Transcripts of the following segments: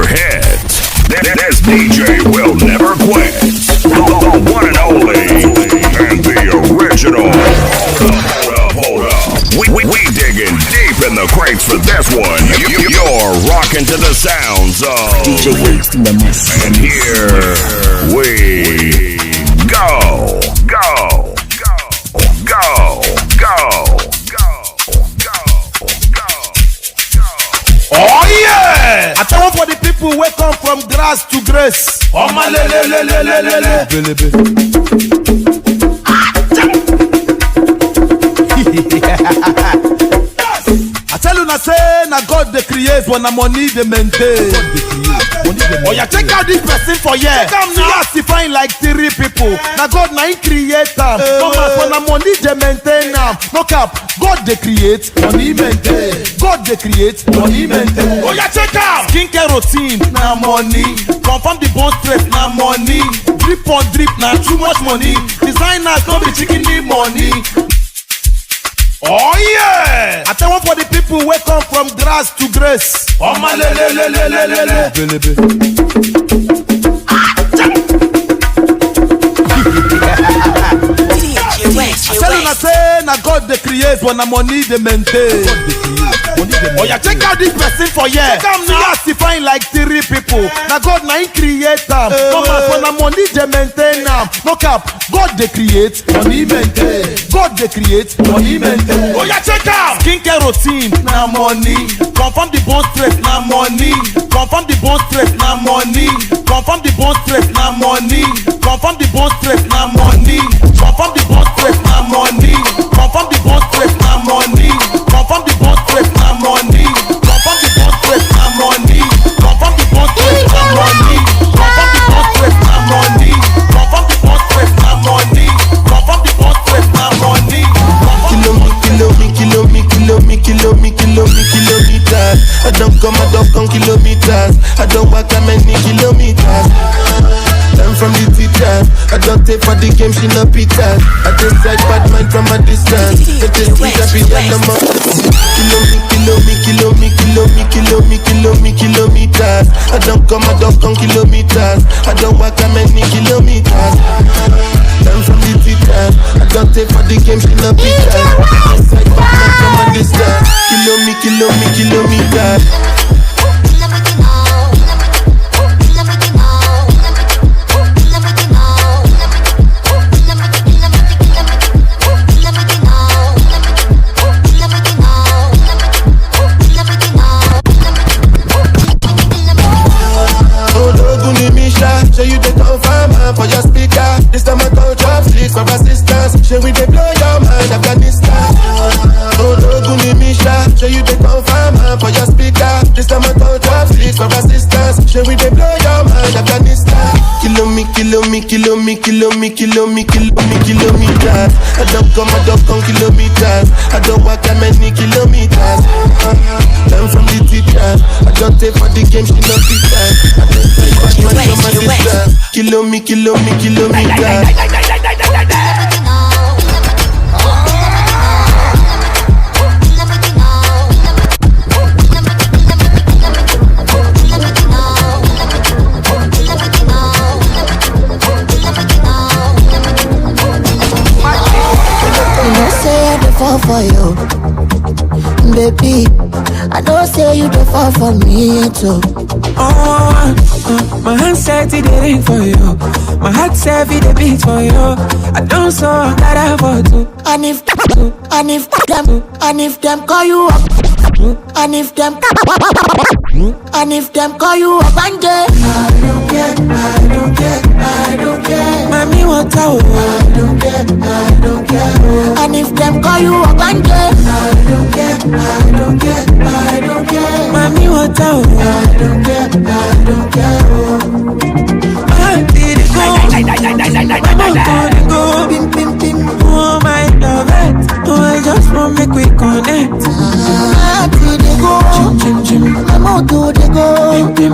major hits. This DJ will never quit. The one and only, and the original. Hold up. We digging deep in the crates for this one. You're rocking to the sounds of DjWest in the mix. And here we go. Oh yeah! I tell for the people who come from grass to grace. Oh my I tell you now say na God they create when the money they maintain. Oh yeah, check out this person for here. See us define like 3 people. Now God na he create them. No man when the money they maintain them. No cap, God they create, money maintain. God they create, money maintain. Oh yeah, check out skincare routine, na money. Confirm the bone straight, na money. Drip on drip, na too much money. Designers don't be chicken the money. Oh yeah! I tell one for the people who come from grass to grace. Oh my I tell you na say na God they create when the money they maintain. Oh yeah, check out this person for here. See us define like 3 people. Now God na he create them. No man when the money they maintain them. No cap, God they create, money maintain. God they create, money maintain. Oh yeah, check out skincare routine, na money. Confirm the bone straight, na money. Confirm the bone straight, na money. Confirm the bone straight, na money. Confirm the bone straight, na money. Confirm the bone straight, na money. Confirm the bone straight, na money. Confirm the bone straight, na money. Confirm the bone straight, na money. Confirm the bone straight, na money. Confirm the bone straight, na money. Confirm the bone straight, na money. Confirm the bone straight, na money. Kilometers. I don't come kilometers. I don't walk that many kilometers. Learn from the teacher. I don't take for the game, she no pizza. I decide bad mind from a distance. The distance I be the kilometers. I don't come kilometers. I don't walk that many kilometers. Learn from the teacher. I don't take for the game, she no pizza. I decide bad mind from a distance. Kilometers. Show you the confirm for your speaker. This time I go drop sticks for assistance. Show we they blow your mind, Afghanistan. Oh, no, Guni Misha. Show you the confirm for your speaker. This time I go drop sticks for assistance. Show we they blow your mind, Afghanistan. Kilometers. I don't come kilometers. I don't walk that many kilometers. Learn from the teacher. I don't take for the game, she no pizza. I don't take back my sister. Kilometers. For you, baby, I don't say you don't fall for me too. My hand said it ring for you. My heart said it beat for you. I don't so that I want to. And if them call you up, and if them call you up and day, I don't care. Mommy want to. I don't care. And if them call you up and day, I don't care. Mommy want to. I don't care. I did it go. Pim. Oh my love it. Oh, I just want make we connect. I did it go. Chim. I'm out to the go. Pim.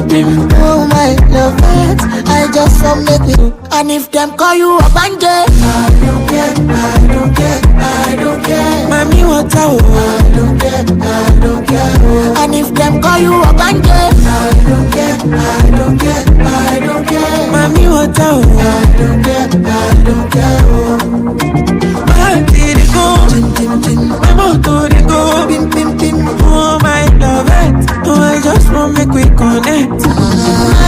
Oh my love it. I just want make we. And if them call you up and day, I don't care. Mommy want to. I don't care. And if them call you up and day, I don't care. water, oh. I don't care, oh. My heart did it go, my motor did go, oh my love it, oh I just want make we connect. My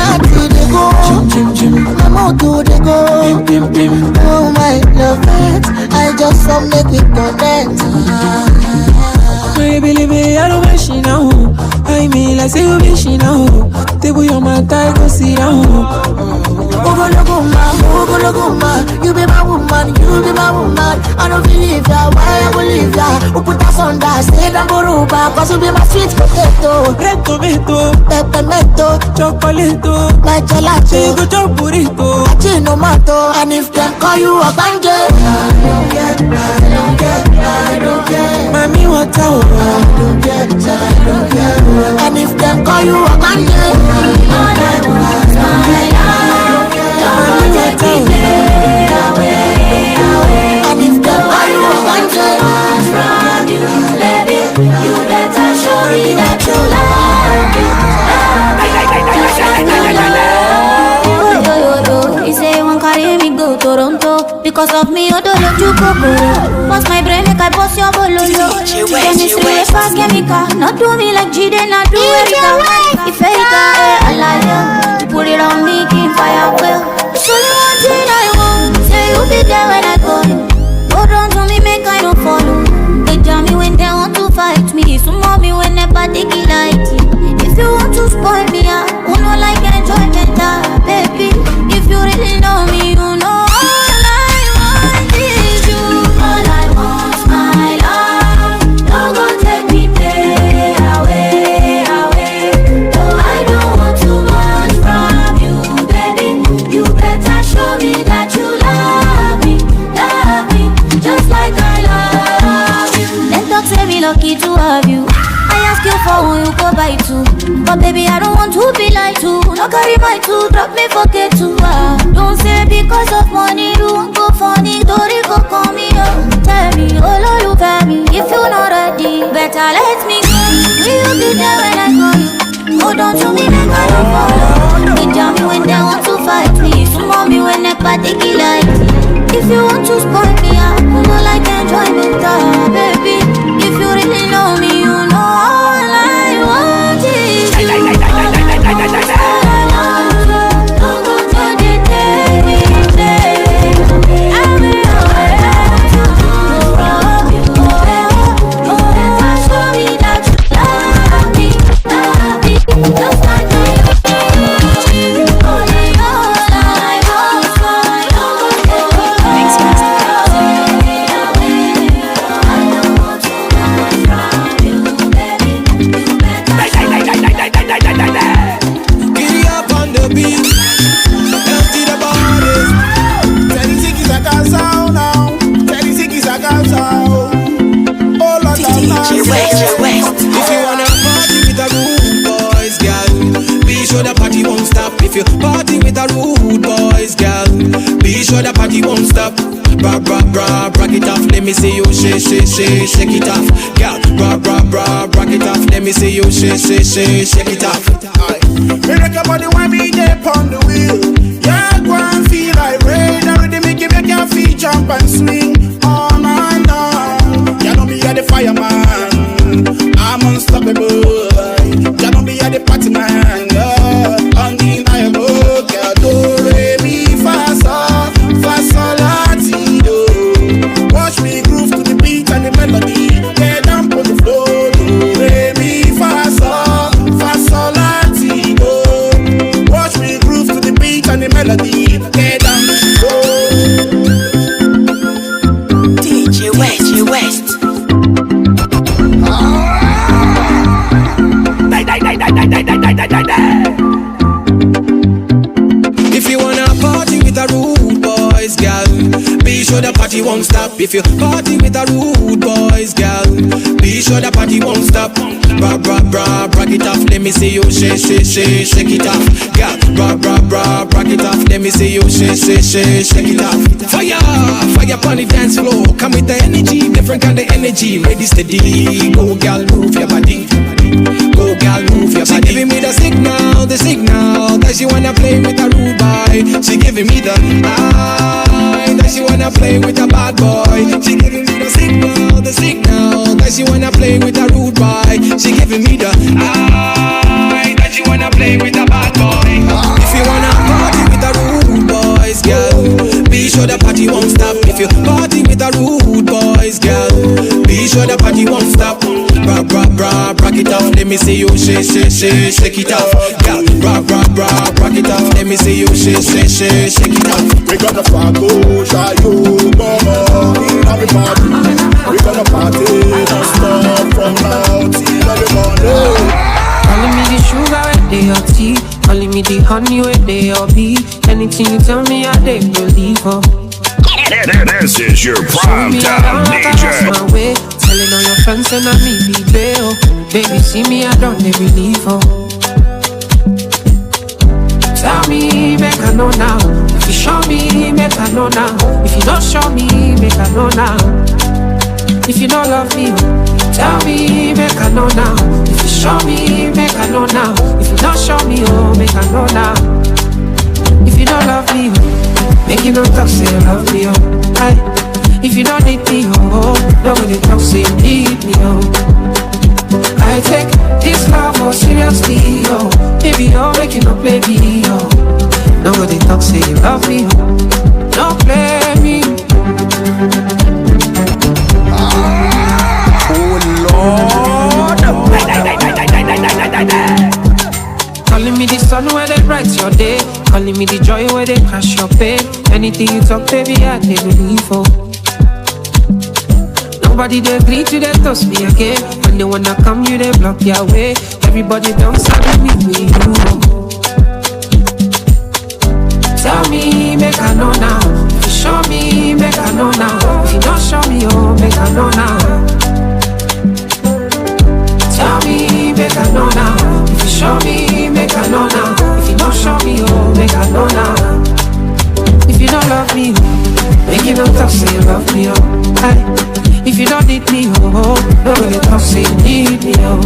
heart did it go, my motor did go, oh my love it, I just want make we connect. My baby, I don't wish you now. I mean, like say you wish you now. Table your man, I go sit down. Ogologoma, you be my woman, I don't believe ya, why I will leave ya? Who put us on that, stay down Boruba, cause you be my sweet potato. Red tomato, peppermento, chocolate, my gelato, you go chop burrito, achinomato, and if them call you a banje, I don't care, Mami water, I don't care, and if them call you a banje, and if them call you a banje, you better show me that you love me. He say you won't carry me go Toronto. Because of me, you don't let you go. Once my brain make I bust your bololo. Chemistry fast chemical. Not do me like G, not do Erika. If Erika, I like you. You put it on me, keep fire well. So you want it, I want. Say you be there when I call you. Hold on to me, make I don't follow. They jam me when they want to fight me. So mommy when they party like it. If you want to spoil me, I won't no like enjoyment, baby. If you really know me, you know all I want is you. All I want, my love. Don't go take me there, away. No, I don't want too much from you, baby. You better show me that you love me, just like I love you. Then talk say me lucky to have you. I ask you for who you go by to, but baby I don't want to be like you. No carry my two, drop me forget to. Don't say because of money you won't go funny. Don't go call me up. Tell me, oh Lord, you tell me if you're not ready. Better let me go. Will you be there when I call you? Hold on to me, make I don't follow. They jam me when they want to fight me. So mommy when they party like me. If you want to spoil me, I don't like enjoyment, baby. If you really know me, you know all I want is you. All I want, don't go to the day. I will always from you. Better show me that you love me, just like I love you. All I want, Giddy up on the beat, empty the bodies. Tell the ziggies I got sound now. Tell the ziggies I got sound. Oh Lord, DjWest. if you wanna party with a rude boys, girl, be sure the party won't stop. If you party with a rude boys, girl, be sure the party won't stop. Bra bra bra, break it off. Let me see you shake it off. Girl, bra bra bra, break it off. Let me see you shake it off. Me rock your body when me dip on the wheel. Yeah, go and feel like rain. I really make your feet jump and swing all night long. You know me, you're the fireman. I'm unstoppable. You know me, you're the party man. Undeniable. Girl, do re mi fa sol la ti do. Watch me groove to the beat and the melody. Get down on the floor. Do re mi fa sol la ti do. Watch me groove to the beat and the melody. Get down on the floor. DjWest. If you wanna party with a rude boys, girl, be sure the party won't stop. If you party with a rude boys, girl, be sure the party won't stop. Bra bra bra, break it off. Let me see you shake it off. Girl, bra bra bra, break it off. Let me see you shake it off. Fire on the dance floor. Come with the energy, different kind of energy. Ready steady, go girl, move your body. Go girl, move your body. Giving me the signal that she wanna play with a rude boy. She giving me the eye, that she wanna play with a bad boy. She giving me the signal that she wanna play with a rude boy. She giving me the eye, that she wanna play with a bad boy. If you wanna party with a rude boys, girl, be sure the party won't stop. If you party with a rude boys, girl, be sure the party won't stop. Bra bra bra, rock it off. Let me see you shake it off. Girl, bra bra bra, rock it off. Let me see you shake it off. We gonna party, shy you, mama. Happy party. We gonna party, don't stop from now till early morning. Calling me the sugar with the hot tea, calling me the honey with the hobby. Anything you tell me, I dey believe her. This is your prime time DJ. My way, telling all your friends and I me be bail. Baby, see me, I don't dey believe her. Tell me, make I know now. If you show me, make I know now. If you don't show me, make I know now. If you don't love me, tell me, make I know now. If you show me, make I know now. If you don't show me, oh, make I know now. If you don't love me, make you don't talk, say you love me, oh. Aye. If you don't need me, oh, nobody talk, say you need me, oh. I take this love more seriously, oh. Baby, oh, make you not play me, oh. Nobody talk, say you love me, oh. Don't play me. Calling me the sun where they bright your day, calling me the joy where they crash your pain. Anything you talk, baby, I dey believe for. Nobody they agree to they toast me again. When they wanna come, you they block their way. Everybody bounce and with me, you. Tell me, make I know now. If you show me, make I know now. If you don't show me, oh, make I know now. Tell me, make I know now. If you show me, make I know now. If you don't show me, oh, make I know now. If you don't love me, make you don't talk, say you love me, oh. Aye. If you don't need me, oh, nobody talk, say you need me, oh.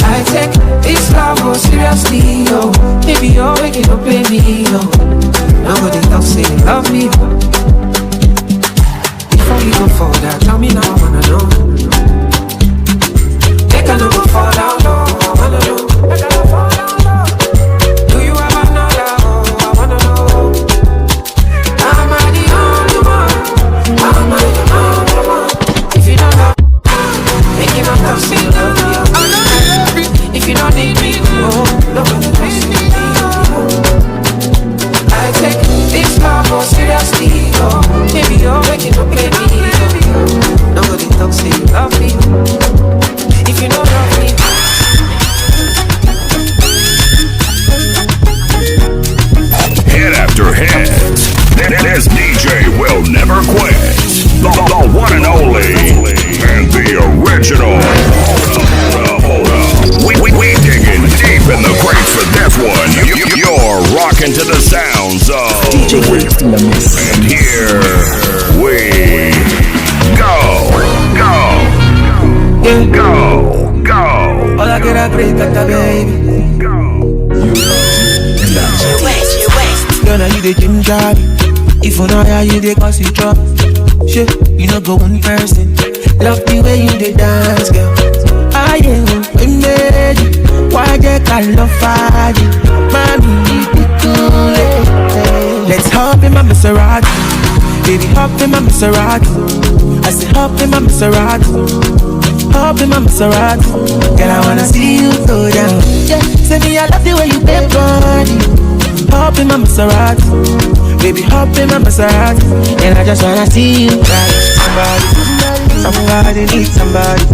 I take this love more seriously, oh. Baby, oh, make you don't play me, oh. Nobody talk, say you love me, oh. Before you go further, tell me now, I wanna know. I don't go fall down low, I wanna know. I don't fall down low. Do you have another? Oh, I wanna know. Am I the only one? Am I the only one? If you don't love me, make it not tough, say you love me. If you don't need me, oh, nobody needs me. I take this love more seriously, oh. Baby, you're making no play me, oh. Nobody talks, say you love me. If you don't love me, hit after hit. This DJ will never quit. The one and only, and the original. Hold up. We digging deep in the crates for this one. You're rocking to the sounds of DjWest. And here we go. All I get a great at baby. DjWest. Girl, now you the gym job. If you know how you the cause you drop. Shit, you know go one person. Love the way you the dance, girl. I am made. Why they call love fire? Mommy, you be cool. Let's hop in my Maserati. Baby, hop in my Maserati. I say hop in my Maserati. Hop in my Maserati. Girl, I wanna see you go down. Yeah, say me I love the way you bend body. Hop in my Maserati. Baby, hop in my Maserati. And I just wanna see you ride. Somebody needs somebody.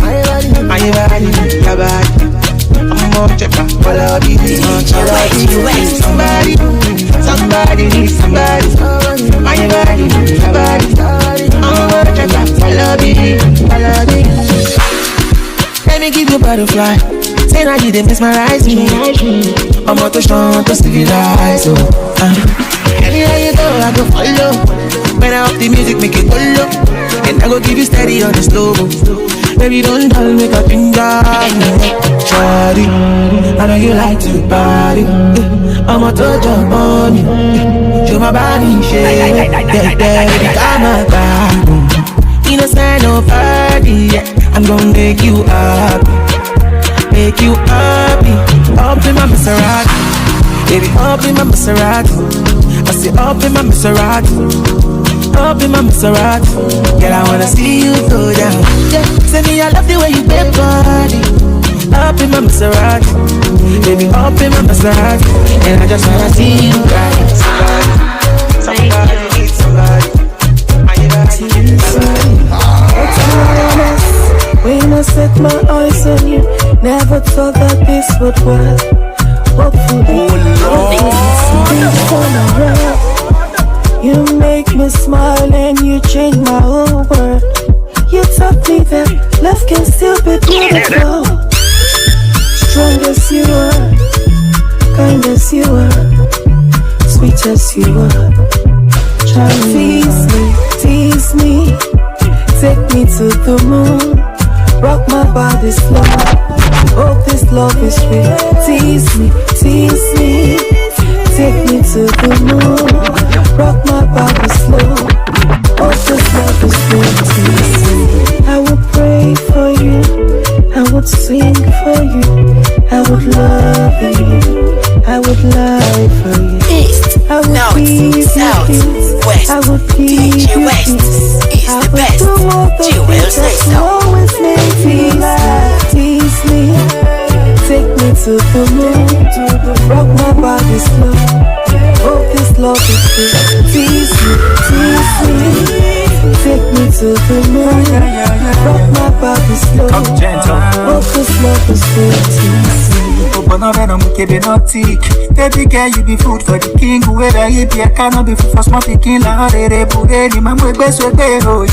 My body needs your body. I'm more checker. Follow me. Somebody needs somebody. My body needs your body. I'm more checker. Follow me. Let me give you butterfly. Say now you didn't mesmerize me. I'm out to strong to civilize. Anywhere you go, I go follow. When I up the music, make it go low. And I go give you steady on the slow. Baby, don't tell me a finger. Shawty, I know you like to party. I'ma touch your money. Show my body shape. Baby, come on back. Innocent no party. I'm gonna make you happy. Make you happy. Up in my Maserati. Baby, up in my Maserati. I say up in my Maserati. Up in my Maserati. Girl, I wanna see you go down. Yeah, say me I love the way you bend body. Up in my Maserati. Baby, up in my Maserati. And I just wanna see you ride. Somebody needs somebody. When I set my eyes on you, never thought that this would work. Hopefully, you make me smile and you change my whole world. You taught me that love can still be beautiful. Strong as you are, kind as you are, sweet as you are. Try to tease me, take me to the moon, rock my body slow. Hope this love is real. Tease me, take me to the moon, rock my body slow. Hope this love is real. Tease me. I would pray for you, I would sing for you, I would love you, I would lie for you. East, I would North, South, West, I would DjWest is the best. DjWest say so. Tease me, take me to the moon, rock my body slow. Hope this love is good. Tease me, take me to the moon, rock my body slow. Hope this love is good. Tease me. Baby girl, you be food for the king. Whoever you be, I cannot be food for small picking. La oh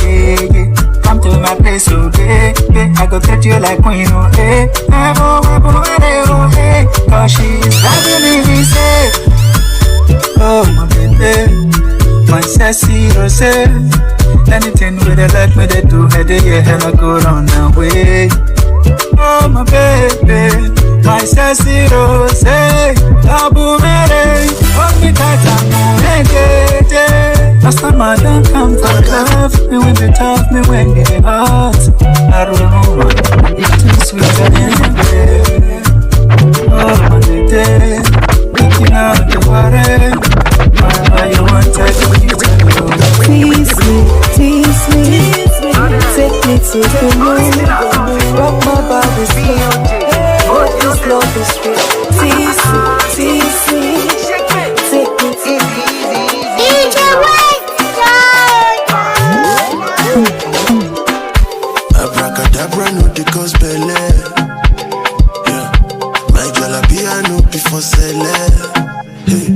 yeah. Come to my place, oh baby. I go treat you like queen, oh hey. Oh hey. Cause she's driving me safe. Oh my baby, my sassy rose. Anything with a let me they do, head yeah, hell I go on away. Oh my baby, my sassy rose. Abu Mere, hold me tight, I'm gonna last time I don't come for love, me when they tough, me when they hot. I don't know, it's too sweet anyway. Oh, on the day, looking out the water. Why you want to take me to Tease me, take me to the moon, rock my body slow. Oh, this love is real. Tease me, take me to the moon. DjWest, Abracadabra no the cause belly. Yeah, my jalapia no before sell. Hey,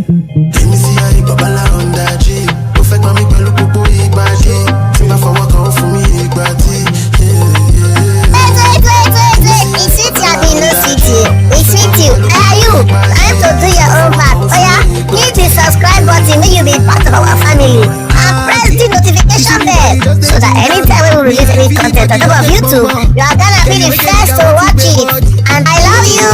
let me see how you babala on that G. Perfect mommy pẹ̀lú gbogbo ìgbàdí. Tí n bá fọwọ́ kan fún mi ìgbàdí. Wait. We sit here, we no sit here. We sit you. You, time to do your own part. Oh yeah, hit the subscribe button when you be part of our family. And press the notification bell so that anytime we release any content on top of YouTube, you are gonna be the first to watch it. And I love you.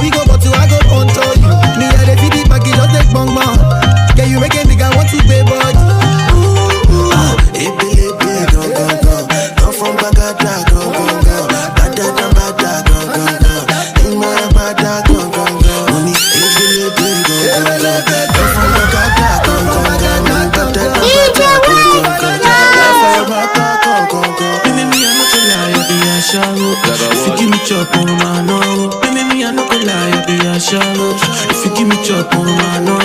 We go but I go control you. Me I the feed it back, it just take bang bang. Can you make a nigga want to pay bud? Go. Come from Bagada, go. Bada, go. In my bada, go. Money, go. Come from Bagada, go. Me, I'm not a liar, be a shallow. If you give me chop on my no. Me, I'm not a liar, be a shallow. If you give me chop on my no.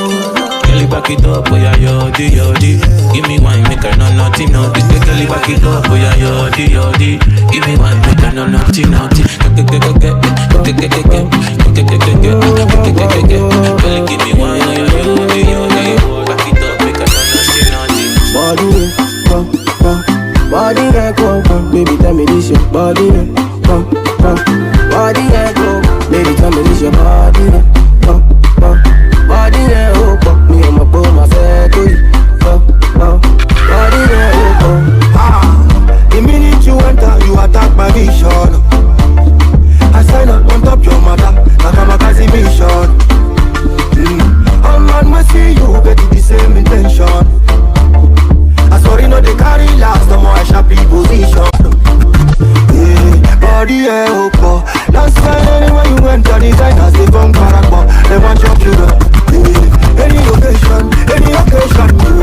Girl, back it up, oh yeah, yodi. Give me wine, make her no naughty. This girl, back it up, oh yeah, yodi. Give me wine, make her no naughty. Girl, give me wine, oh yeah, yodi. Back it up, make her no naughty. Body, come, baby, tell me this your body, come, body, come, baby, tell me this your body, come, body, oh, me and my boy, my fat, body, oh, the minute you enter mash up in position. Body airport. Last time anywhere you went, the designers they come parappa. They want chop you up. Any occasion, you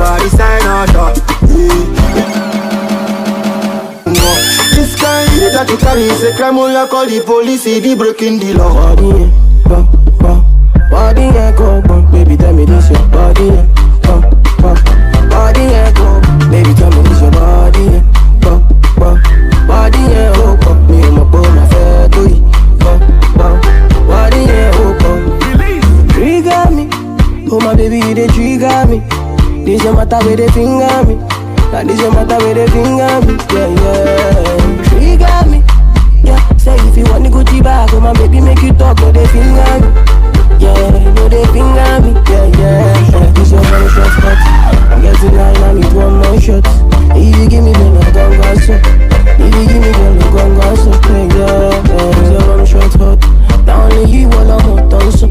are the designer dog. This kind that you carry is a crime. You call the police, the breaking the law. Body go, baby tell me this your body. Body go, baby tell me this your body. Body me and my boy, my fair to you. Body trigger me. Oh my baby, they trigger me. This your matter where they finger me. Like this your matter where they finger me. Yeah. Trigger me. Yeah, say if you want the Gucci bag, oh my baby make you talk, no they finger me. Yeah, no they finger me. Yeah. This your one shot spot. I'm getting line, I need one more shot. If you give me then I don't go so. If you give me then I don't go so. Yeah, this your one shot hot. Now only you all I'm hot on so.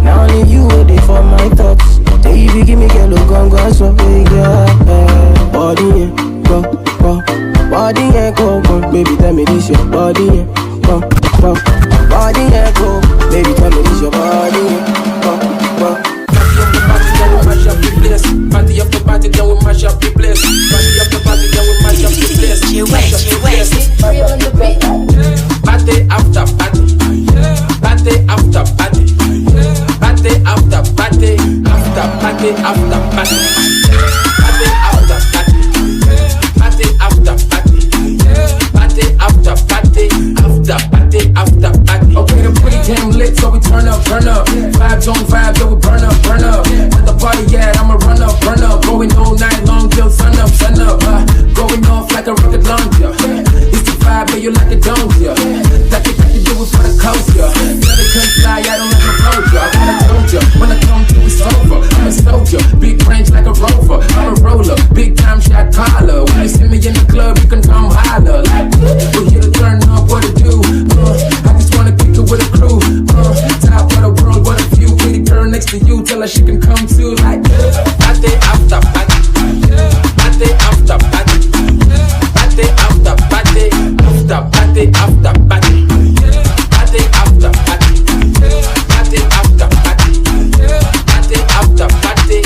Now only you waiting for my thoughts. Say if you give me girl, look go so. Yeah, body go. Body go. Baby tell me this your body go. Body go. Baby tell me this your body go. Party up the party, then we mash up the place. Party up the party, then we mash up the place. DjWest. Party after party. Party after party. Party after party. After party after party. Party after party. Party after party. Party after party. After party after party. Okay, the pre-game lit, so we turn up. Vibes on vibes, so we burn up. At the party, yeah, I'ma run up. Going all night long till sun up. Going off like a rocket launcher. It's the vibe, but you like a doja. Like you do it for the culture. Tell they couldn't fly, I don't have no closure. I kinda told ya, when I come through it's over. I'm a soldier, big range like a rover. I'm a roller, big time shot caller. When you see me in the club, you can come holler. Like, we're here to turn up, what to do. I just wanna kick it with a crew. Top of the world, what a view. Pretty girl next to you, tell her she can come too. Like, party after party. Party after party. Party after party. After party after party. Party after party. Party after party. Party after party.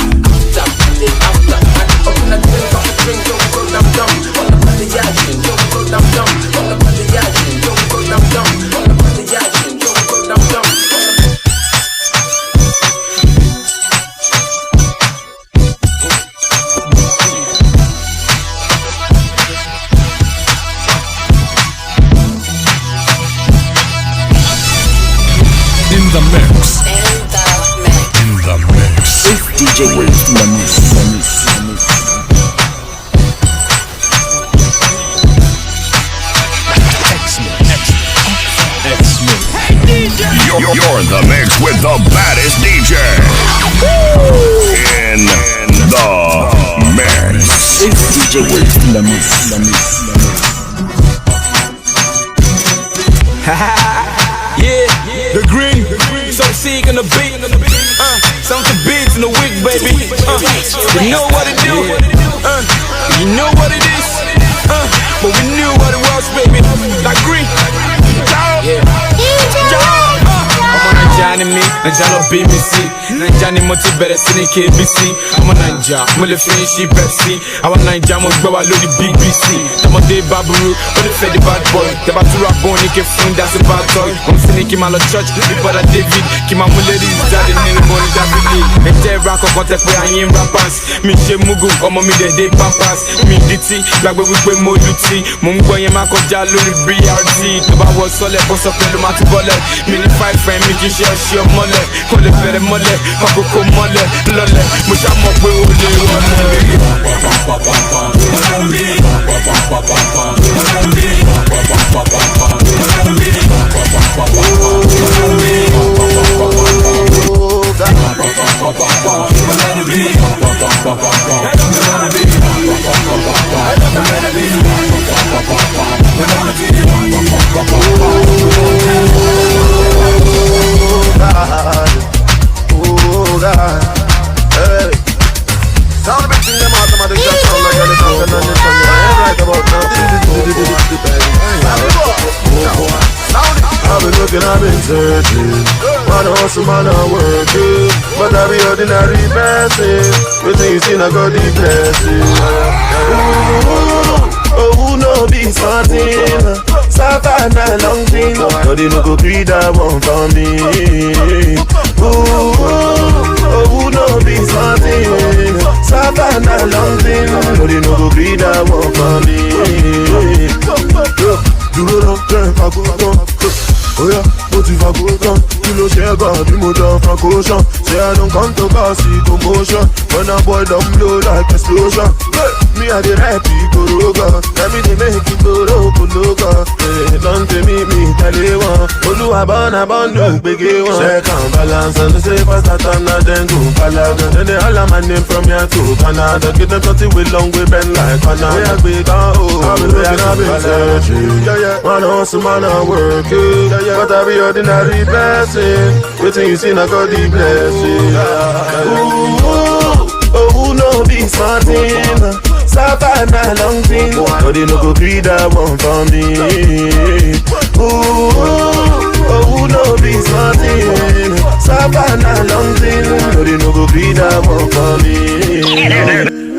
After party after party. Open the drink, off the drink, don't go dumb. On the party action, don't go dumb. On the party action, don't go dumb. On the party action, don't go dumb. In the mix. It's DjWest in the mix. You're in the mix with the baddest DJ. In the mix. It's DjWest in the mix. Yeah, the green, so sick on the beat. Something beats in the week, baby. You know what it do. You know what it is. But we knew what it was, baby. Like green. I'm on Johnny, and Jalo BBC. Johnny Moti better sing KBC. I'm on Nanja, Mule finish Pepsi. I want Nanja, most go load the BBC. I'm on Day Baburu, but the fed the bad boy. The battle rap bone, he can fling, that's a bad toy. I'm singing Kim Malo Church, the brother David. Kim Amuledi is dead in the morning, David. And Jay Rock of contact where I am rappers. Me Jay Mugu, I'm on me the day pampers. Me DT, like where we play more duty. Mungo Yamako Jalo, the BRT. The bar was solid, what's up in the Matu Bullet. Mini 5 frame, me just share mole. Call it better mole. Hakoko mole, lole, musha mokwe ole Oh God, hey. Sound a bit in them automatic, that sound like a little right about now. looking, I've been searching. Man, I hustle, man, I work it. But I be ordinary person. You think you seen I got the blessing. Oh, who no be smarting? Savannah long thing. No, they no go greed that one for me. Oh, who no be smarting? Savannah long thing. No, they no go greed that one for me. You don't turn, I go down. Oh yeah, but if I go down, you know share God, you move down from caution. Say I don't come to cause commotion. When a boy don't blow like explosion. Me I the rap people roga. Let me they make it go loco. Don't tell me tell you one. Olu abana no big one. Second balance and the safest that I'm not then go palaga. Then they all my name from here to Canada. Get them 30 with long way bend like Canada. We are big I've been searching. Man I hustle, man I work it. But I be ordinary person. Waiting you see I got the blessing. Oh, who no be smarting? Savannah long thing. No, they no go greed that one for me. Oh, who no be smarting? Savannah long thing. No, they no go greed that one for me.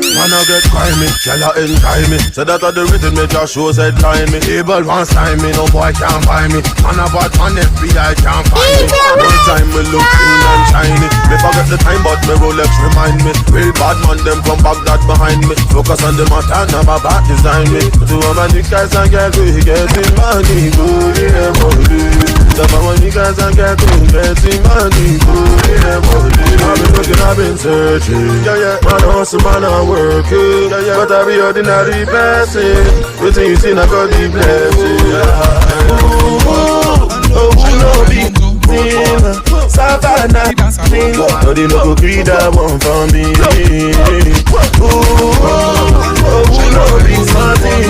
Man I get crime me, Jella enjoy me. Say that the rhythm make your shows headline me. Able one sign me, no boy can't find me. Man a bad man, FBI can't find me. No time me look clean and shiny. Me forget the time but me Rolex remind me. Real bad man them from Baghdad behind me. Focus on the matter, never bad design me. To all my niggas and girls we getting money, good yeah money. To all my niggas and girls we getting money, good yeah money. I've been looking, I've been searching. Man I hustle, man I work. But I be ordinary person. Waiting you see I got the blessing. Oh, who no be thing? Savannah thing. No, they no go greed that one for me. Oh, who no be something?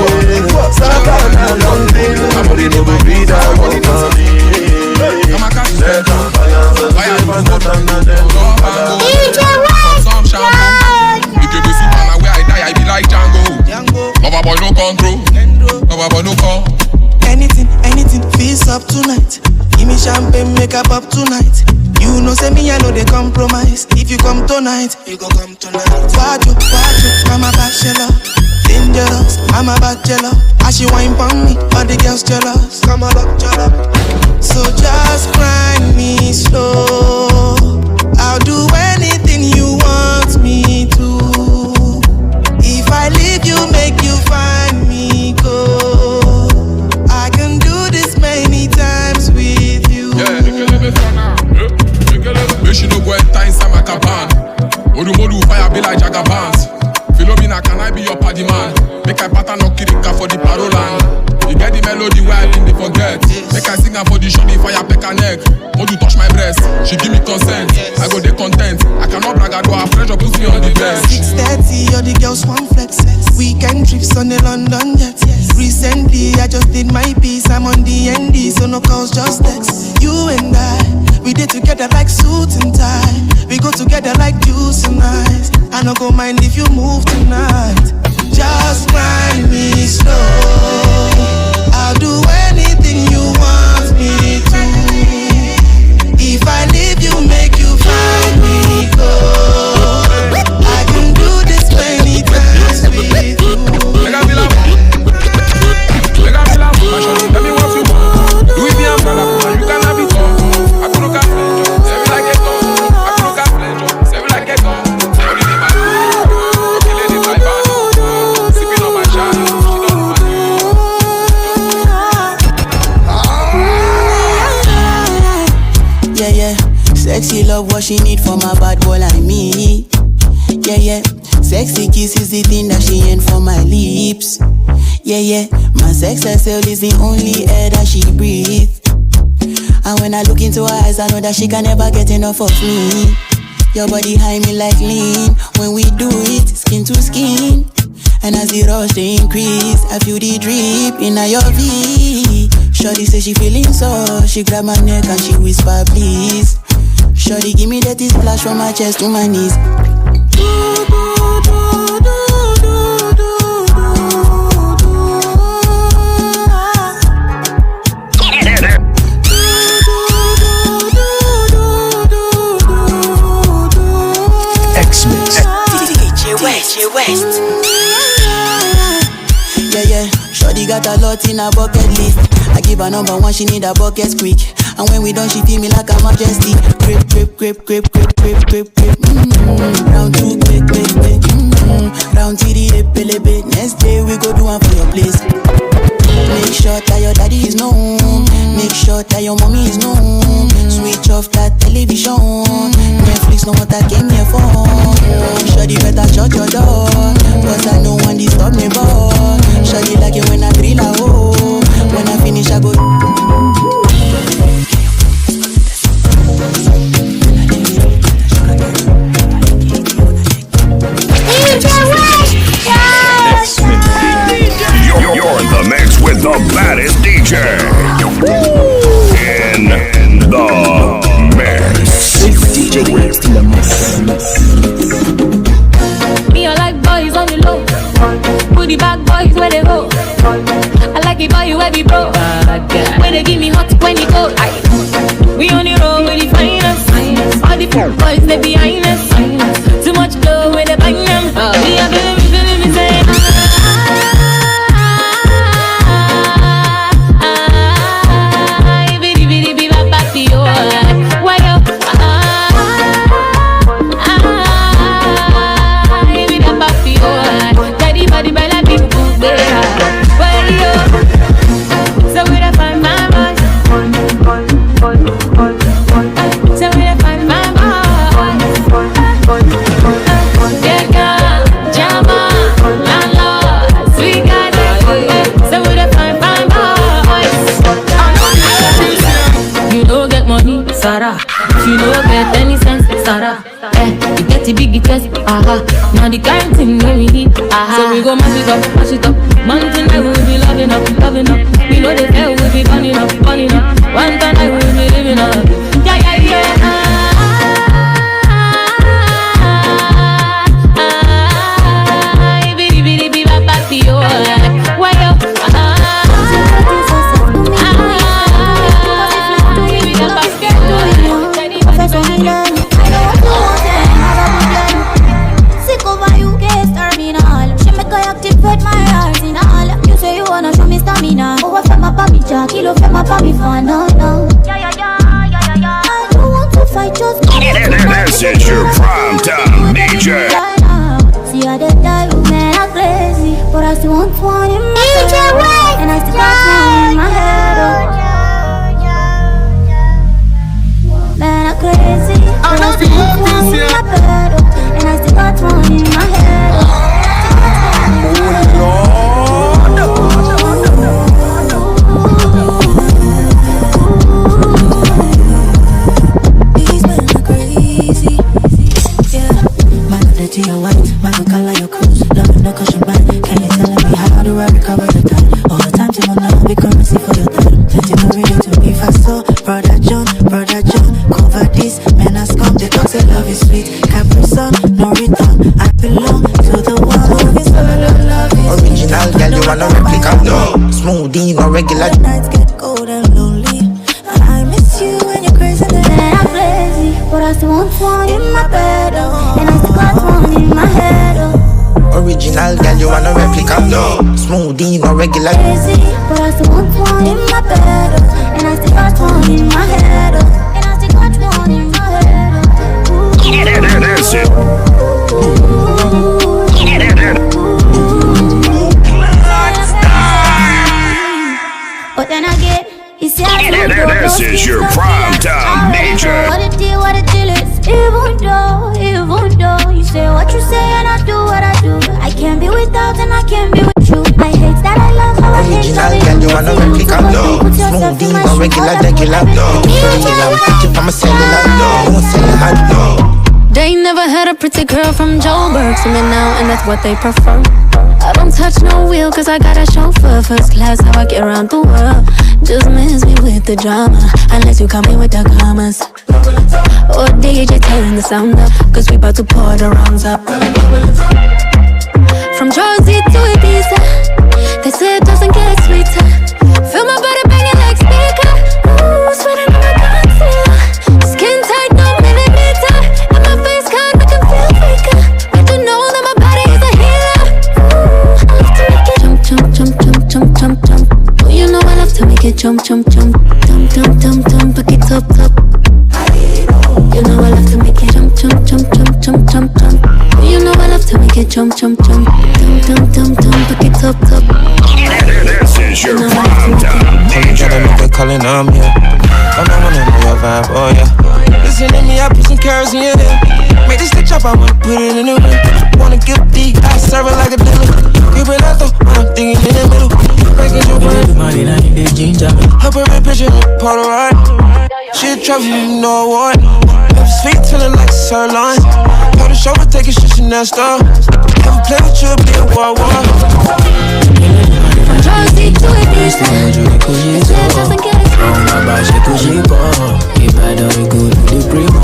Savannah long thing. No, they no go greed that one for me. I be like Django. Lover boy no control. Lover boy no call. Anything feels up tonight. Give me champagne, make up tonight. You know say me I know they compromise. If you come tonight, you gon' come tonight. Watch you, I'm a bachelor. Dangerous, I'm a bachelor. As she wine pon me, all the girls jealous. Come on up, so just grind me slow. I'll do anything you want me to. If I leave you, make you find me, go. I can do this many times with you. Yeah, you she no go enter inside my caban. Odumodu fire be like Jagabans. Philomena, can I be your party man? Make I pattern no kirika for the parolan. You get the melody where I didn't forget. Make I sing her for the shorty fire peck her neck. Modu touch my breast, she give me consent. I go dey content, I cannot brag I do her pressure puts me on the best. 6:30, all the girls want flex. Weekend trips on the London jets. Recently, I just did my piece. I'm on the ND, so no calls, just text. You and I, we did together like suit and tie. We go together like juice and ice. I no go mind if you move tonight. Just grind me slow. I'll do anything you want me to. If I leave you, make you find me, go. I can do this many times with you. Tell me what you want. Do it me and brother, you can have it all. I could look at pleasure, say like a gun. I could look at pleasure, say like a gun. Only in my room, okay, lady, my band. Sipping on my shine, she don't know Yeah, sexy love what she need from a bad boy like me. Yeah, sexy kiss is the thing that she ain't for my lips. Yeah, my sex herself is the only air that she breathes. And when I look into her eyes, I know that she can never get enough of me. Your body high me like lean. When we do it, skin to skin. And as the rush they increase, I feel the drip in your V. Shorty say she feeling so. She grab my neck and she whisper please. Shorty give me that splash from my chest to my knees. Shawty got a lot in her bucket list. I give her number one, she need a bucket quick. And when we done, she feel me like a majesty. Grip, grip, grip, grip, grip, grip, grip, grip. Round two, quick, quick, quick. Round three, pelebe. Next day we go do one for your place. Make sure that your daddy is known. Make sure that your mommy is known. Switch off that television. Netflix no what I came here for. Shawty better shut your door, cause I know one disturb me, boy. Shawty like it when I drill a hole. When I finish I go. You're in the mix with the baddest DJ. In the mix. DjWest in the mix. Me, I like boys on the low. Put the back boys where they go. I like it boy you heavy bro. Where they give me hot when you go. We on the road with the finest. All the boys they behind us. Too much glow when they bang them. Me I feel me say. Sarah, if you don't get any sense, Sarah, you get the big test, now the kind thing when we need, so we go mash it up, man tonight we'll be loving up, we know the hell we'll be burning up, one time I will be living up, yeah, Sick over you, guess terminal. She make I activate my heart in all. You say you wanna show me stamina. Oh, I feel my papi jack, kilo feel my papi fan. No. Yeah. I don't want to fight, just This is your prime time DJ. See how they die, man, I'm crazy. But I still want one in my head. And I still got one in my head. Man, I'm crazy. But I still want one in my bed. And I still got one in my head. Oh Lord. These men are crazy. Yeah. Man, dirty your white. Man, color your clothes. Loving the cushion band. Can you tell me how do I recover the time? All the time to now be currency for your time. Plenty no ready to be fast. So, brother John, cover this. Man, I scum. The dogs say love is sweet. Capri Sun, no return. I belong to the one who is love is original, girl, you wanna replica? No, smoothie, no regular. Nights get cold and lonely. And I miss you when you're crazy. Then I'm lazy, but I still want one in my bed. And I still got one in my head. Original, girl, you wanna replica? No, smoothie, no regular. Crazy, but I still want one in my bed. And I still got one in my head. And I still got one in my head. That's it. But then again, you see This is your prime time DJ. What the deal is, even though you say what you say and I do what I do, I can't be without and I can't be with you. I hate that I love how I hate original, girl, you wanna replica? No, smoothie, no regular. No, picture from a cellular. No, cellular. No. They never had a pretty girl from Joburg, so me now, and that's what they prefer. I don't touch no wheel, cause I got a chauffeur. First class, how I get around the world. Just miss me with the drama, unless you come in with the commas. Or DJ turn the sound up, cause we about to pour the rounds up. From Jersey to Ibiza, they say it doesn't get sweeter. Feel my body banging like speaker. Ooh, sweating on my concealer. Skin tight, no millimeter. And my face can't make them feel weaker. But you know that my body is a healer. Ooh, I love to make it jump, jump, jump, jump, jump. jump, jump. Oh, you know I love to make it jump, jump, jump. Jump, jump, jump, jump, back it up, up. You know I love to make it jump, jump, jump, jump, jump, jump, jump. Oh, you know I love to make it jump, jump, jump. Jump, jump, jump, jump, back it up, up. This is your prime time DJ. Calling on me, I don't wanna know your vibe, oh yeah. Listen to me, I put some carrots in your head. Make this stitch up, I wanna put it in the middle. Wanna get deep, I serve it like a dealer. You been out though, I'm thinking in the middle. Breaking your brain, money, now you need ginger. Her perfect picture, Polaroid. She a trophy, you know what? Lips sweet, feeling like sirloin. Put the show, take a shit, she next up. Never play with you, be a war. Josie to it, bitch. Doesn't get it. Ma bache kujipo, ibada we go to the primo.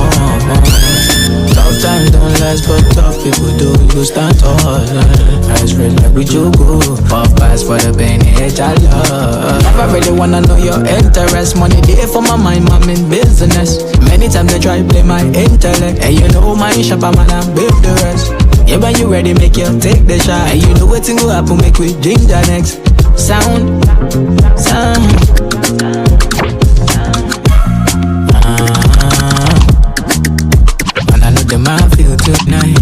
Tough times don't last, but tough people do. You stand tall, eyes red like we jogo. Puff pass for the pain, edge I love. I really wanna know your interest. Money there for my mind, I'm in business. Many times they try to play my intellect, and you know my shop, I'm gonna build the rest. Yeah, when you ready, make you take the shot. And you know what's gonna happen, make we ginger next. Sound. And I know the man feel tonight.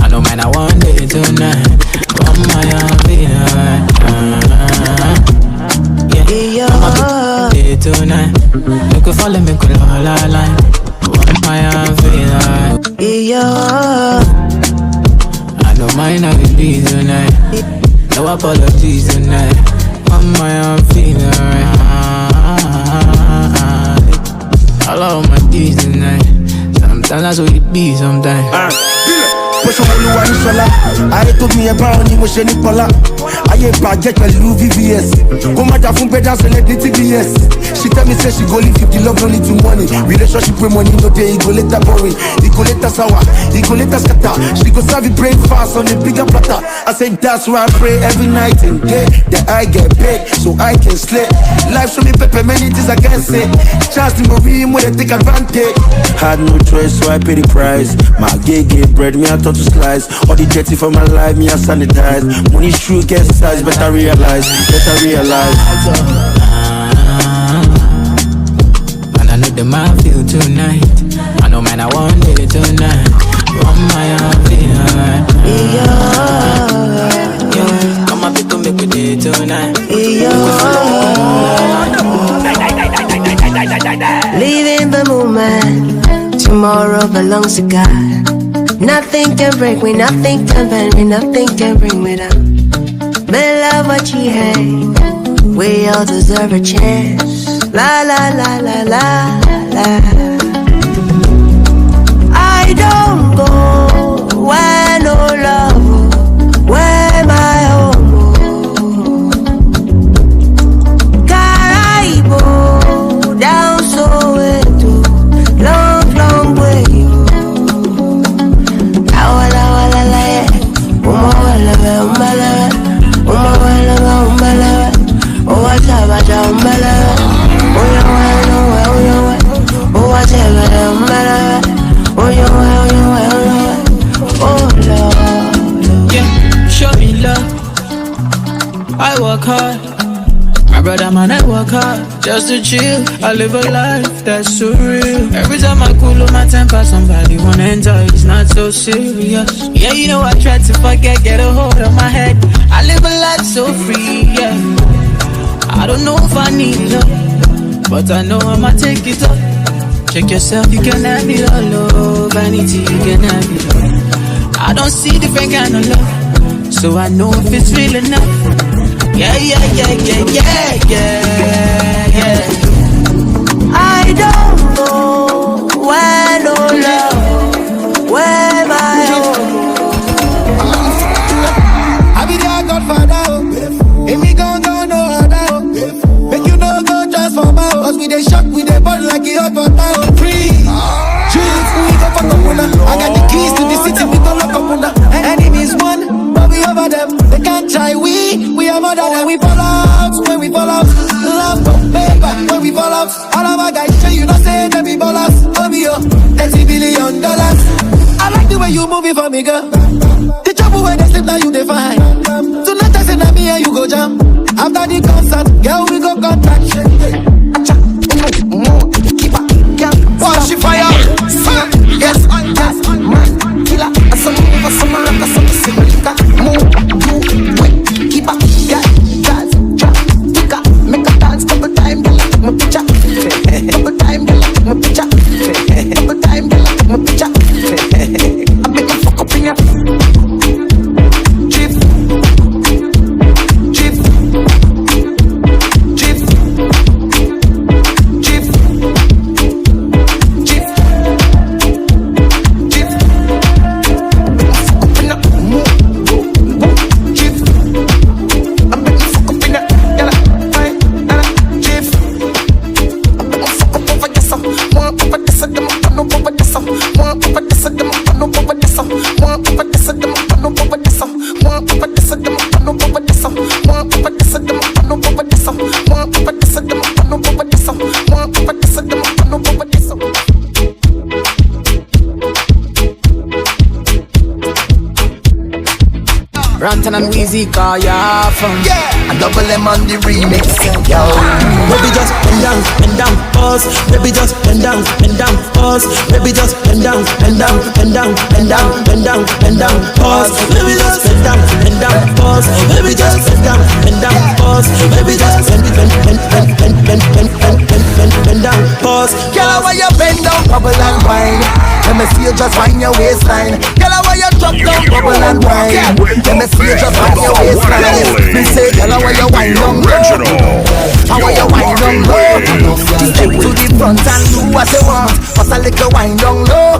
I know man I want it tonight. Come my feel yeah, I'ma be tonight. Make we follow me, cool all our line. Come my feel yeah. I don't mind how it be tonight. No apologies tonight. On my own feeling right. I love my D's tonight. Sometimes that's what it be sometimes. Push on you and Shola. I told me about you, Mosheni Pola. I ain't project with Eluu VVS. Go matter from better select the TBS. She tell me say she go live 50 love only to money. Relationship with money no day, it go later boring. It go later sour, it go later scatter. She go serve it brain fast on a bigger platter. I say that's why I pray every night and day that I get paid so I can slay. Life show me pepper, many things I can't say. Chance to movie, more they take advantage. Had no choice, so I pay the price. My gay bread, me I turn to slice. All the dirty for my life, me I sanitize. Money shoe get size, better realize. And I know the man feel tonight. I know man I want it tonight. On my own feel yeah. Come on, people make we do it tonight. Live in the moment. Tomorrow belongs to God. Nothing can break me, nothing can bend me, nothing can bring me down. Me love what you hate. We all deserve a chance. La la la la la la. I don't go where no love, where my home. Caraibo down Soweto, long, long way. Yeah, show me love. I work hard. My brother man, I work hard just to chill. I live a life that's so real. Every time I cool my temper, somebody wanna enter. It's not so serious. Yeah, you know I try to forget, get a hold of my head. I live a life so free, yeah. I don't know if I need it up, but I know I'ma take it up. Check yourself, you can have it all, love. Vanity, you can have it all. I don't see different kind of love, so I know if it's real enough. Yeah. I don't know where no love, where my home. I be their Godfather, and me gon' go no other. Make you no go just for my house. We dey shock, we dey burn like a hot potato. Free, choose we go fuck up una. I got the keys to the city, we don't lock up una. Enemies one, but we over them. They can't try we are more than we fall out. When we fall out, love paper. When we fall out, all of our guys say you not say them be ballers. I'll be your $30 billion. I like the way you move it for me, girl. The trouble when they slip now you define. Tonight I say that me and you go jam. After the concert, girl, we go contact. Keep up, girl. Watch she fire. Yes, man, killer. Some move, some rock, some simulika. Move, keep up, girl. Dance, drop, pick up, make a dance. Couple time, girl, take my picture. Couple time, girl, take my picture. Couple time, girl, take my picture. I make me fuck up in ya. Rantan and Weezy call ya from. A double M on the remix, yo. Baby just bend down, pause. Baby just bend down, pause. Baby just bend down, pause. Baby just bend down, pause. Baby just bend down, pause. Baby just bend down, pause. Girl, why you bend down, bubble and wine? Let me see you just wind your waistline. Girl, why you drop down, bubble and wine? Let me see you just wind your waistline. Me say, girl, why you wind down low? How why you wind down low? Step to the front and do what you want. Pass a little wind down low.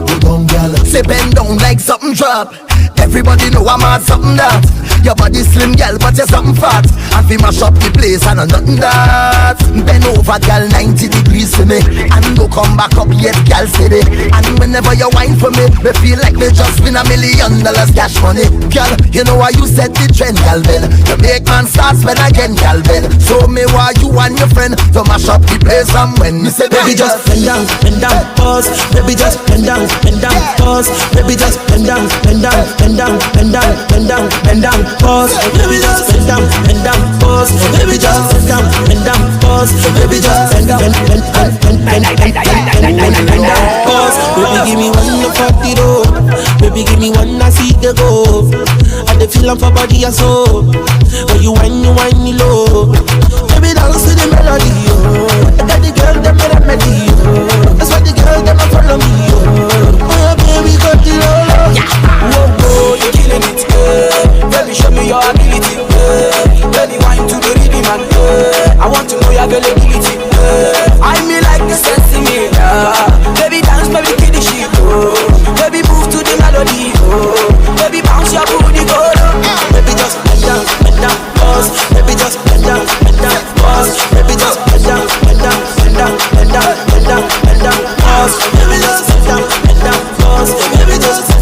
Say bend down like something drop. Everybody know I'm at something that. Your body slim, girl, but you're something fat. And we mash up the place and nothing that. Bend over, girl, 90 degrees for me. And don't come back up yet, girl, steady. And whenever you whine for me, me feel like me just win $1 million cash money. Girl, you know why you set the trend, girl, Bill. You make man start spend again, girl, Bill. So me why you and your friend to mash up the place and when me say, baby, just bend down, pause. Baby, just bend down, pause. Baby, just bend down, pause. Baby, just bend down, pause. Baby, just bend down, pause. Baby, just bend down, pause. Baby, give me one to fuck the road. Baby, give me one to see the go. I dey feel for body and soul. When you whine me low. Baby, dance to the melody, oh. I got the girl them a remedy, oh. That's why the girl them a follow me, oh. Oh, baby, got the roll, whoa, you're killing it, baby, show me your ability, baby, wine to the rhythm and I want to know your availability, I me like the sense in me, baby, dance, baby, kill the shit, oh. Baby, move to the melody, oh. Baby, bounce your booty, go down. Baby, just bend down, pause. Baby, just bend down, pause. Baby, just bend down, pause. Baby, just bend down, pause. Baby, just bend down, pause. Baby, just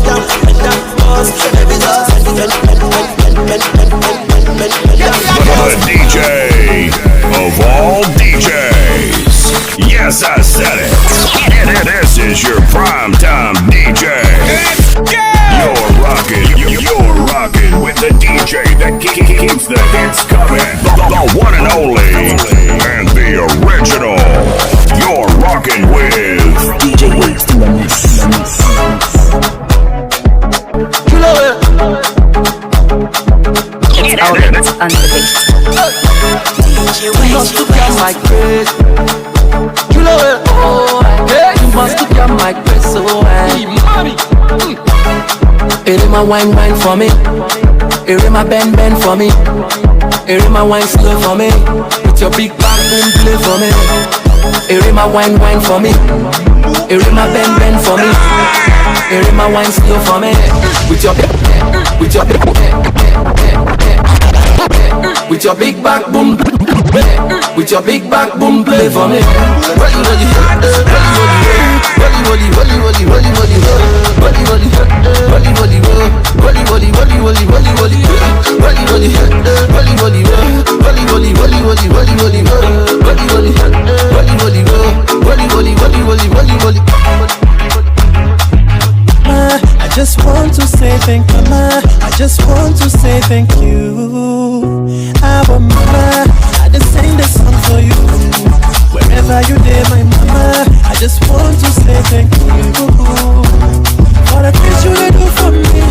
The DJ of all DJs. Yes, I said it. And this is your primetime DJ. You're rocking with the DJ that keeps the hits coming. The one and only and the original. You're rocking with DjWest. It's Outlet on the beat. You must look at my grace. You know it. You must look at my grace. So REMA wine for me. REMA bend for me. REMA wine slow for me. With your big back boom play for me. REMA wine for me. REMA bend for me. REMA wine slow for me. With your big back boom. With your big back boom play for me. just want to say thank you, mama. I just want to say thank you. Our mama, I just sing this song for you. Wherever you there, my mama, I just want to say thank you. For the things you do for me,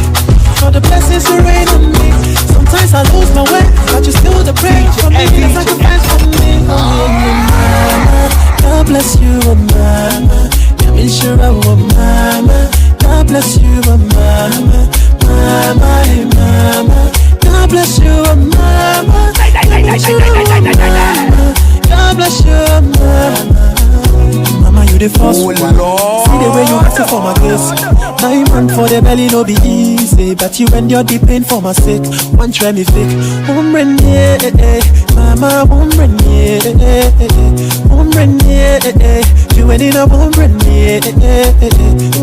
for the blessings you rain on me. Sometimes I lose my way, but you still the praise for me. The sacrifice for me. Mama, God bless you, mama. Yamishira, mama. God bless you, mama. Mama, hey, mama. God bless you, mama. God bless you, mama. Mama, you the first one. See the way you answer for my grace. 9 months for the belly, no be easy. But you endure the pain for my sake. One try me fake. Woman, yeah, mama, woman, yeah, woman, yeah. You ain't in a woman, yeah.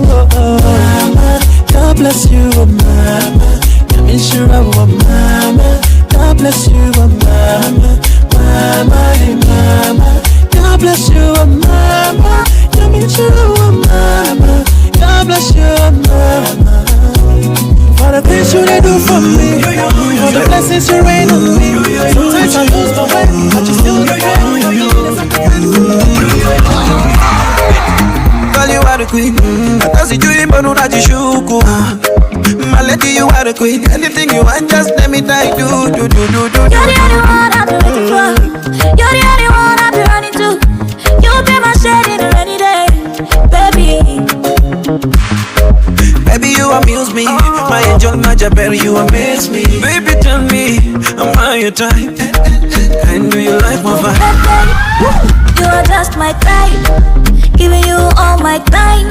Mama, God bless you, mama. Yamishira, mama. God bless you, mama. Mama, hey, mama. God bless you, mama. Yamishira, mama. God bless you, mama. For the things you do for me, for the blessings you rain on me. Sometimes I lose my way, but you still the Girl, you are the queen. Atasi jui mbonu na jishuku. My lady, you are the queen. Anything you want, just let me die. Do. You're the only one I've been waiting for. You're the only one I've been running to. You'll be my shade in a rainy day, baby. Baby, you amuse me. My angel, my Jabber, you amaze me. Baby, tell me, am I your type? And do you like my vibe? You are just my type. Giving you all my time.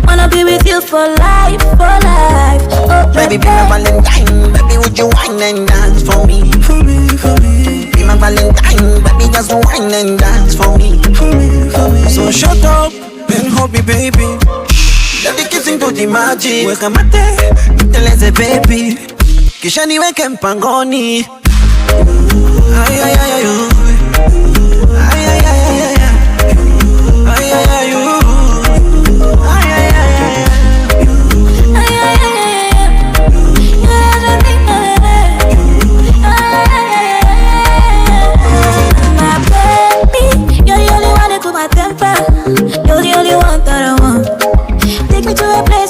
Wanna be with you for life, for life. Oh, baby, be my Valentine. Baby, would you wine and dance for me? For me. Be my Valentine. Baby, just wine and dance for me. For me. So shut up and hold me, baby. Let the kissing do the magic. Weka mate, niteleze baby. Kisha niweke mpangoni. Ay, ay, ay, ay, ay.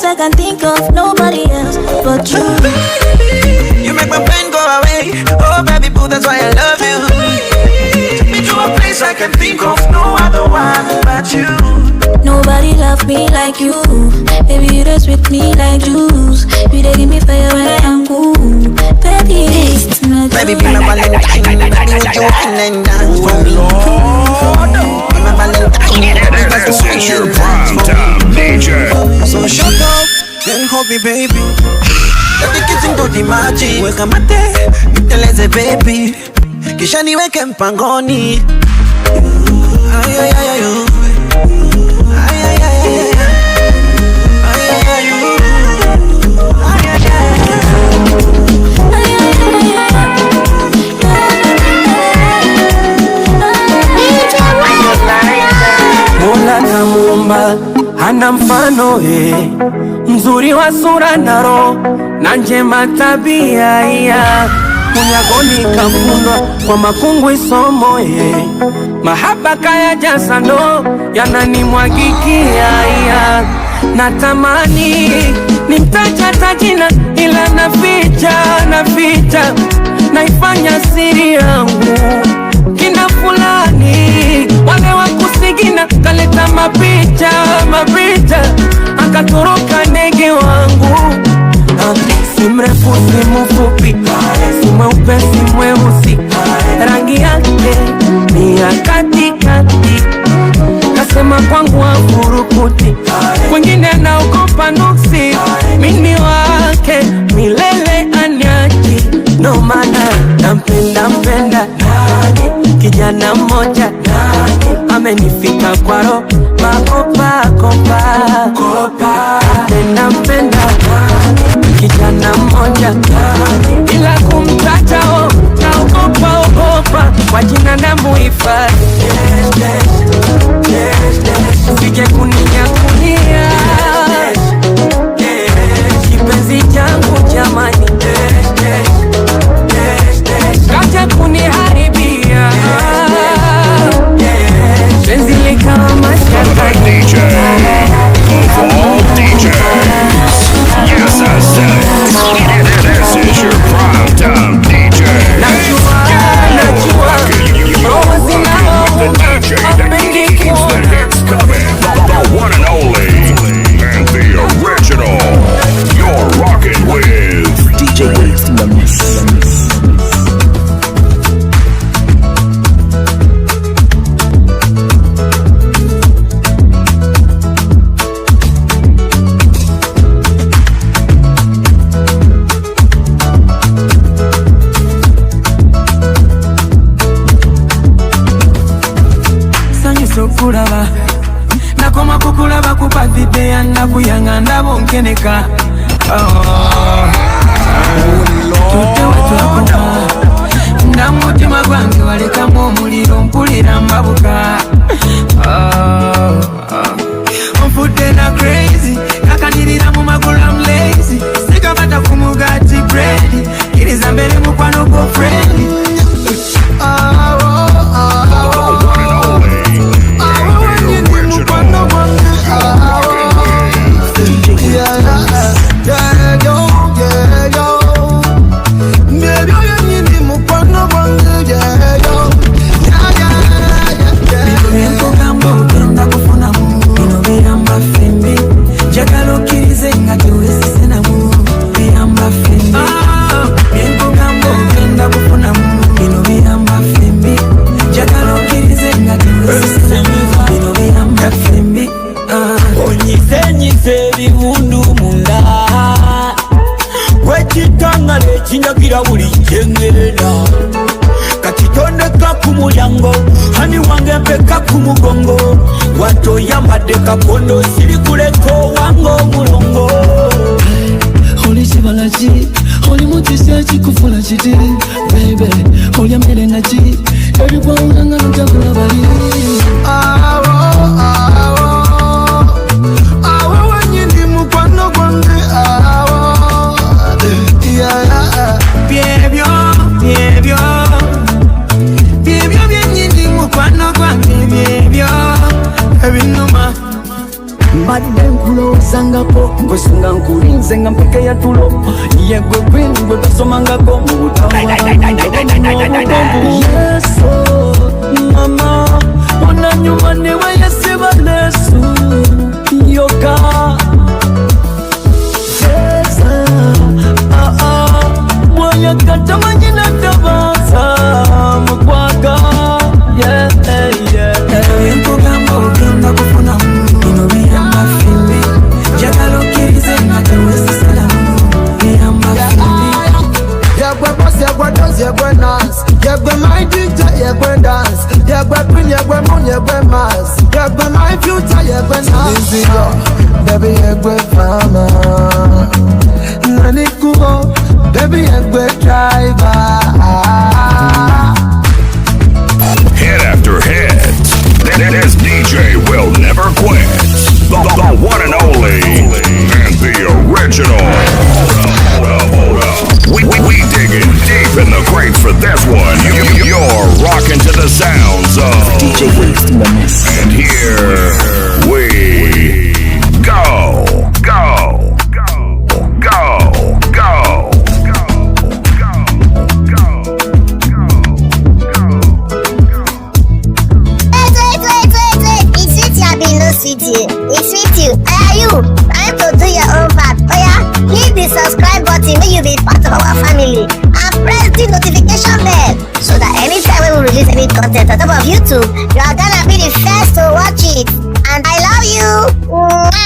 I can think of nobody else but you. You make my pain go away. Oh baby boo, that's why I love you. Take me to a place I can think of no other one but you. Nobody love me like you. Baby, you just with me like juice. You dey give me fire when I am cool. Baby, it's not baby, be my Valentine. Baby, would you wine and dance for me? Be my Valentine. This is your prime time DJ. So shut up and hold me, baby. Let the kissing do the magic. Weka mate, niteleze baby. Kisha niweke mpangoni. Ay, ay, ay, ay, oh. Ay, ay, ay, ay, ay. Ay, ay, ay, oh. Ay, ay, ay, Mola kamuumba hana mfano mzuri wa sura na roho na njema tabia ya kunyagoni kafundwa kwa makungu isomo mahaba kaya jasano yananimwagikia ya natamani nimtaja tajina ila naficha naifanya siri yangu kina fulani wale wakusigina kaleta mapicha akatoroka ndege wangu si mrefu si mfupi si mweupe si mweusi rangi yake ni ya katikati kasema kwangu wafurukuti wengine naogopa nuksi mimi wake milele anyaji no maana nampenda kijana mmoja amenifika kwa roho makopa nampenda kijana mmoja ila kumtaja naogopa kwa jina na muhifadhi sije kuninyakulia kukulaba nakoma kukulaba kupavide yanakuyanga ndabo nkeneka tutewe twakoma ndamutima gwange walekamu omuliro mpulira mbabuka onfudde na crazy nakanirira mu magulu I'm lazy sikabata ku mugati bread kiriza mbere mukwano go friendly kindagira buli jengerera katitondeka ku mulyango hani wange mpeka ku mugongo watoyambadde kakondo siri kuleko wango mulongo oli kibala ki oli mutisa kikufula kiti baby oli amere naki ebigwawulanga nojagula bali awo wanyindi mukwano gwange byebyo byenyindi mukwano gwange byebyo ebinuma mbadde nkulowoozangako ngwesinga nkulinze nga mpeke yatulo yegwe kwini gwe tusomangako mu butawayeso mama onanyuma newe yesiba lesu yoka Katamanyina tabaza mukwaga nkugamba ogenda kufuna bino biyamba fimbi njagala okkirize nga tewesisalamu biyamba fimbi yegwe boss yegwe dance yegwe dance yegwe my DJ yegwe dance yegwe queen yegwe moon yegwe mass yegwe my future yegwe dance baby yegwe fama nani kubo baby yegwe driver. Hit after hit. This DJ will never quit. The one and only and the original. Hold up. We digging deep in the crates for this one. You're rocking to the sounds of DjWest in the mix. And here we go. It's with you. Are you trying to do your own part? Oh yeah, hit the subscribe button when you be part of our family and press the notification bell so that anytime when we release any content on top of YouTube, you are gonna be the first to watch it. And I love you.